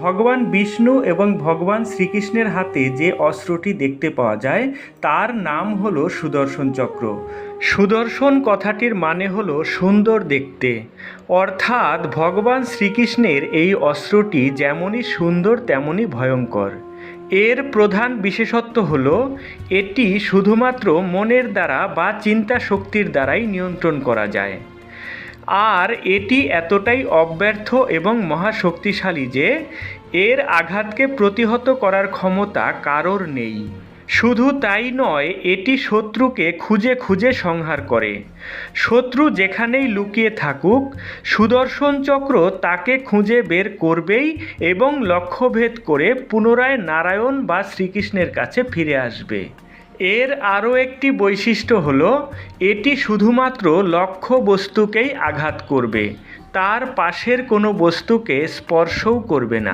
ভগবান বিষ্ণু এবং ভগবান শ্রীকৃষ্ণের হাতে যে অস্ত্রটি দেখতে পাওয়া যায় তার নাম হলো সুদর্শন চক্র। সুদর্শন কথাটির মানে হলো সুন্দর দেখতে, অর্থাৎ ভগবান শ্রীকৃষ্ণের এই অস্ত্রটি যেমনই সুন্দর তেমনই ভয়ঙ্কর। এর প্রধান বিশেষত্ব হলো এটি শুধুমাত্র মনের দ্বারা বা চিন্তা শক্তির দ্বারাই নিয়ন্ত্রণ করা যায়। আর এটি এতটাই অব্যর্থ এবং মহাশক্তিশালী যে এর আঘাতকে প্রতিহত করার ক্ষমতা কারোর নেই। শুধু তাই নয়, এটি শত্রুকে খুঁজে খুঁজে সংহার করে। শত্রু যেখানেই লুকিয়ে থাকুক, সুদর্শন চক্র তাকে খুঁজে বের করবেই এবং লক্ষ্যভেদ করে পুনরায় নারায়ণ বা শ্রীকৃষ্ণের কাছে ফিরে আসবে। এর আরও একটি বৈশিষ্ট্য হলো এটি শুধুমাত্র লক্ষ্য বস্তুকেই আঘাত করবে, তার পাশের কোনো বস্তুকে স্পর্শও করবে না।